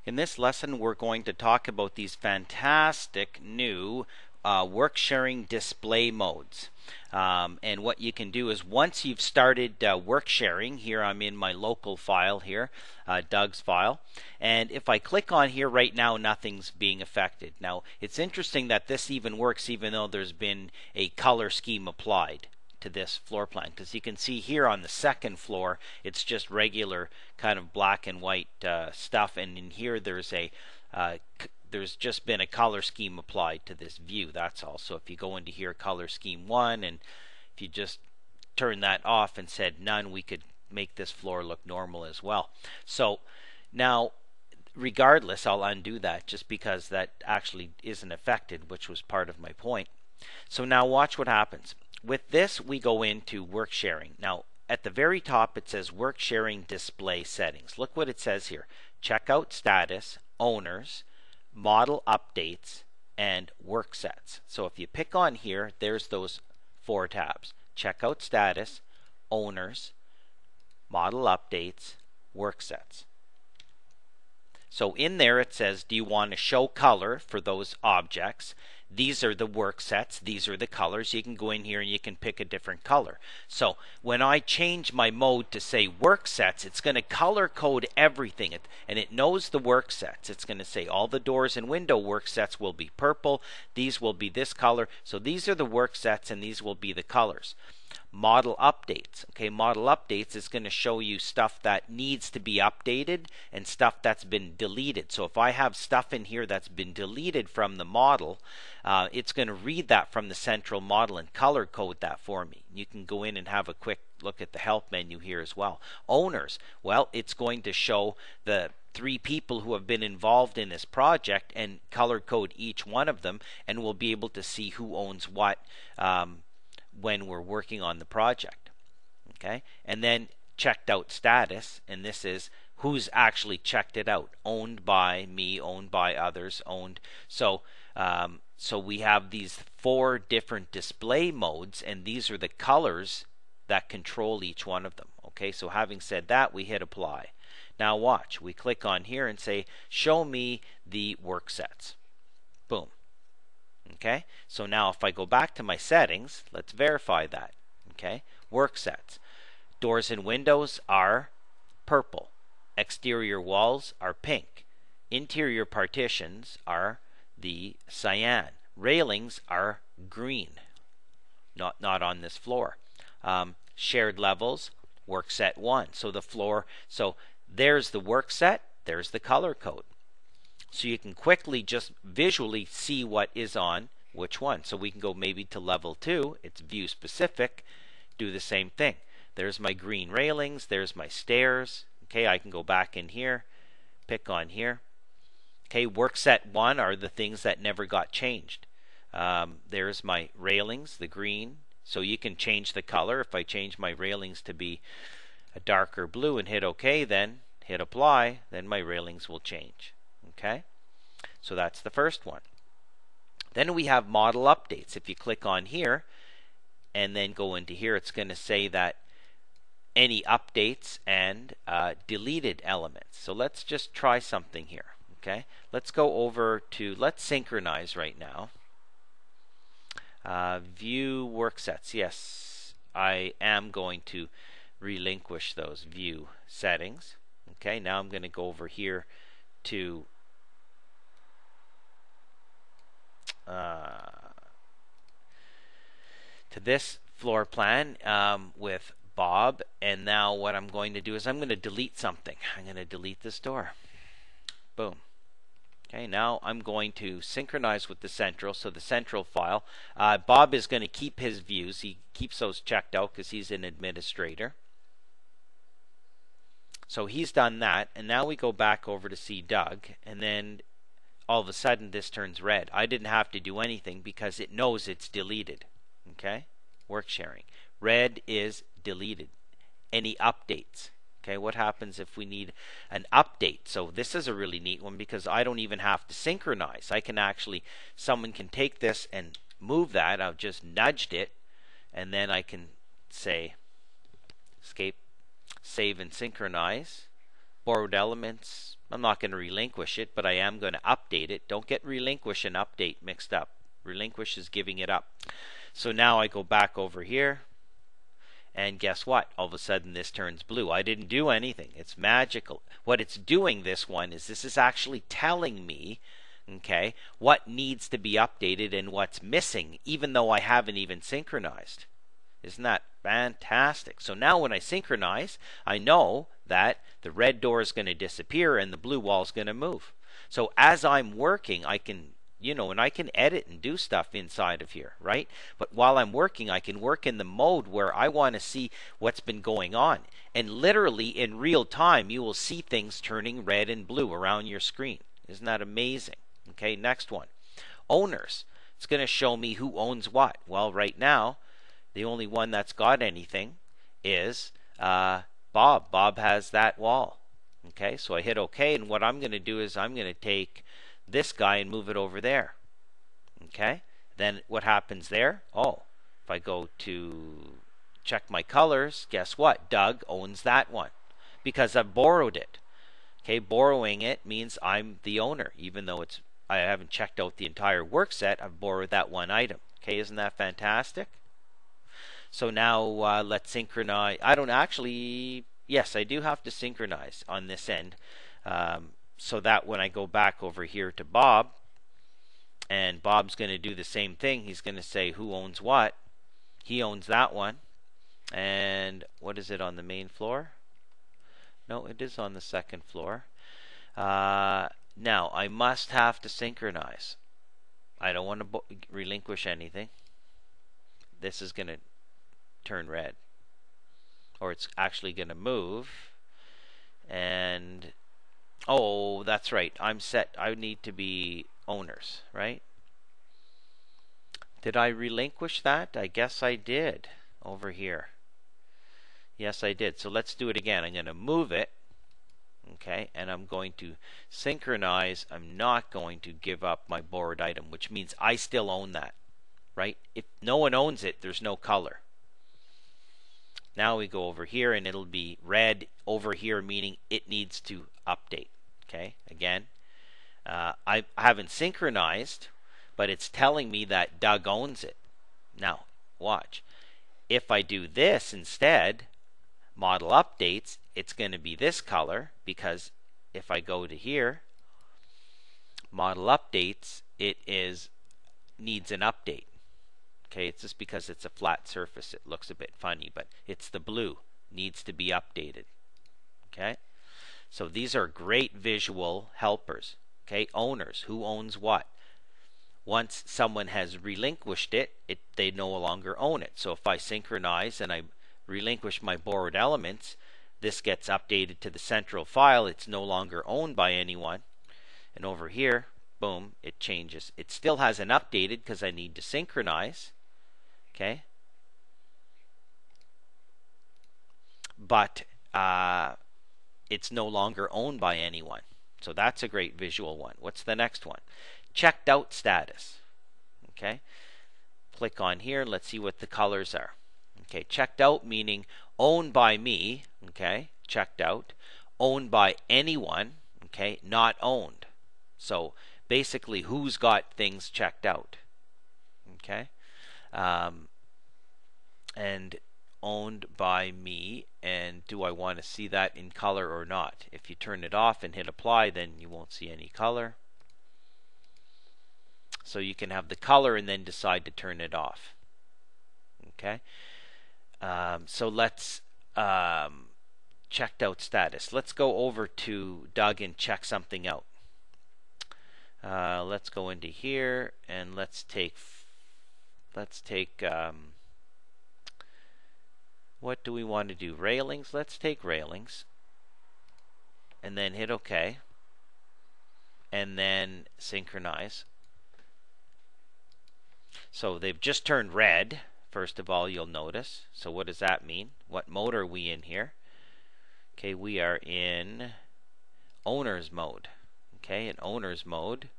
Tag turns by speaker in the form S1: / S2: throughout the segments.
S1: In this lesson, we're going to talk about these fantastic new work sharing display modes. And what you can do is once you've started work sharing, here I'm in my local file here, Doug's file, and if I click on here right now, nothing's being affected. Now it's interesting that this even works even though there's been a color scheme applied to this floor plan, because you can see here on the second floor it's just regular kind of black and white stuff, and in here there's just been a color scheme applied to this view, that's all. So if you go into here, color scheme 1, and if you just turn that off and said none, we could make this floor look normal as well. So now regardless, I'll undo that just because that actually isn't affected, which was part of my point. So now watch what happens. With this, we go into work sharing. Now, at the very top, it says work sharing display settings. Look what it says here: checkout status, owners, model updates, and Worksets. So if you pick on here, there's those 4 tabs: checkout status, owners, model updates, Worksets. So in there it says, do you want to show color for those objects? These are the work sets. These are the colors. You can go in here and you can pick a different color. So when I change my mode to say work sets, it's going to color code everything, and it knows the work sets. It's going to say all the doors and window work sets will be purple. These will be this color. So these are the work sets and these will be the colors. Model updates. Okay, model updates is going to show you stuff that needs to be updated and stuff that's been deleted. So if I have stuff in here that's been deleted from the model, it's going to read that from the central model and color code that for me. You can go in and have a quick look at the help menu here as well. Owners, well, it's going to show the 3 people who have been involved in this project and color code each one of them, and we'll be able to see who owns what when we're working on the project. Okay, and then checked out status, and this is who's actually checked it out: owned by me, owned by others, owned. So we have these 4 different display modes, and these are the colors that control each one of them. Okay, so having said that, we hit apply. Now watch, we click on here and say show me the work sets. Boom. Okay, so now if I go back to my settings, let's verify that. Okay, work sets. Doors and windows are purple. Exterior walls are pink. Interior partitions are the cyan. Railings are green. Not on this floor. Shared levels, work set 1. So the floor, so there's the work set, there's the color code. So you can quickly just visually see what is on which one. So we can go maybe to level 2, it's view specific, do the same thing. There's my green railings, there's my stairs. Okay, I can go back in here, pick on here. Okay, work set 1 are the things that never got changed. There's my railings, the green. So you can change the color. If I change my railings to be a darker blue and hit OK, then hit apply, then my railings will change. Okay, so that's the first one. Then we have model updates. If you click on here and then go into here, it's going to say that any updates and deleted elements. So let's just try something here. Okay, let's go over to, let's synchronize right now. View work sets. Yes, I am going to relinquish those view settings. Okay, now I'm going to go over here to this floor plan with Bob, and now what I'm going to do is I'm going to delete something. I'm going to delete this door. Boom. Okay, now I'm going to synchronize with the central, so the central file. Bob is going to keep his views. He keeps those checked out because he's an administrator. So he's done that, and now we go back over to see Doug, and then all of a sudden this turns red. I didn't have to do anything because it knows it's deleted. Okay, work sharing. Red is deleted. Any updates? Okay, what happens if we need an update? So this is a really neat one because I don't even have to synchronize. I can actually, someone can take this and move that. I've just nudged it, and then I can say escape, save and synchronize. borrowed elements. I'm not going to relinquish it, but I am going to update it. Don't get relinquish and update mixed up. Relinquish is giving it up. So now I go back over here, and guess what? All of a sudden this turns blue. I didn't do anything. It's magical. What it's doing, this one, is this is actually telling me, okay, what needs to be updated and what's missing, even though I haven't even synchronized. Isn't that fantastic? So now when I synchronize, I know that the red door is going to disappear and the blue wall is going to move. So as I'm working, I can, and I can edit and do stuff inside of here, right? But while I'm working, I can work in the mode where I want to see what's been going on. And literally in real time, you will see things turning red and blue around your screen. Isn't that amazing? Okay, next one. Owners. It's going to show me who owns what. Well, right now, the only one that's got anything is Bob. Bob has that wall. Okay, so I hit OK, and what I'm going to do is I'm going to take this guy and move it over there. Okay, then what happens there? Oh, if I go to check my colors, guess what? Doug owns that one because I've borrowed it. Okay, borrowing it means I'm the owner, even though I haven't checked out the entire work set. I've borrowed that one item. Okay, isn't that fantastic? So now let's synchronize. I don't actually, yes, I do have to synchronize on this end, so that when I go back over here to Bob, and Bob's going to do the same thing. He's going to say who owns what. He owns that one. And what is it on the main floor? No, it is on the second floor. Now, I must have to synchronize. I don't want to relinquish anything. This is going to turn red. Or it's actually going to move. And, oh, that's right. I'm set. I need to be owners, right? Did I relinquish that? I guess I did over here. Yes, I did. So let's do it again. I'm going to move it. Okay, and I'm going to synchronize. I'm not going to give up my borrowed item, which means I still own that, right? If no one owns it, there's no color. Now we go over here, and it'll be red over here, meaning it needs to update. Okay, again, I haven't synchronized, but it's telling me that Doug owns it. Now, watch. If I do this instead, model updates, it's going to be this color, because if I go to here, model updates, it needs an update. Okay, it's just because it's a flat surface, it looks a bit funny, but it's the blue, needs to be updated. Okay, so these are great visual helpers. Okay, owners, who owns what? Once someone has relinquished it, they no longer own it. So if I synchronize and I relinquish my borrowed elements, this gets updated to the central file. It's no longer owned by anyone. And over here, boom, it changes. It still hasn't updated because I need to synchronize. Okay, but it's no longer owned by anyone. So that's a great visual one. What's the next one? Checked out status. Okay, click on here. Let's see what the colors are. Okay, checked out meaning owned by me. Okay, checked out. Owned by anyone. Okay, not owned. So basically, who's got things checked out? Okay, and owned by me. And do I want to see that in color or not? If you turn it off and hit apply, then you won't see any color. So you can have the color and then decide to turn it off. Okay. So let's checked out status. Let's go over to Doug and check something out. Let's go into here and let's take what do we want to do? Railings. Let's take railings, and then hit OK, and then synchronize. So they've just turned red. First of all, you'll notice. So what does that mean? What mode are we in here? Okay, we are in owner's mode. Okay, in owner's mode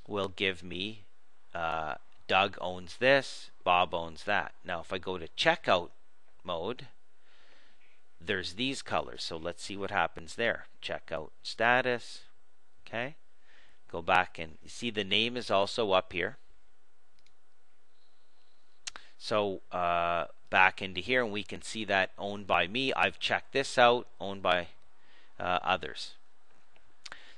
S1: will give me Doug owns this, Bob owns that. Now if I go to checkout mode, there's these colors. So let's see what happens there. Check out status. Okay. Go back and see the name is also up here. So back into here, and we can see that owned by me. I've checked this out, owned by others.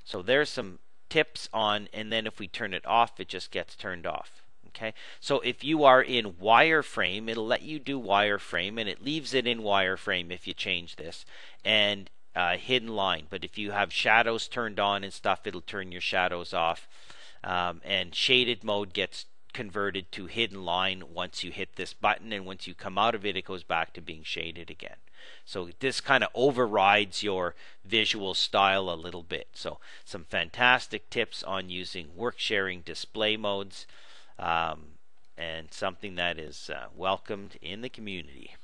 S1: So there's some tips on, and then if we turn it off, it just gets turned off. Okay, so if you are in wireframe, it'll let you do wireframe, and it leaves it in wireframe if you change this, and hidden line. But if you have shadows turned on and stuff, it'll turn your shadows off, and shaded mode gets converted to hidden line once you hit this button, and once you come out of it, it goes back to being shaded again. So this kind of overrides your visual style a little bit. So some fantastic tips on using Worksharing display modes, and something that is welcomed in the community.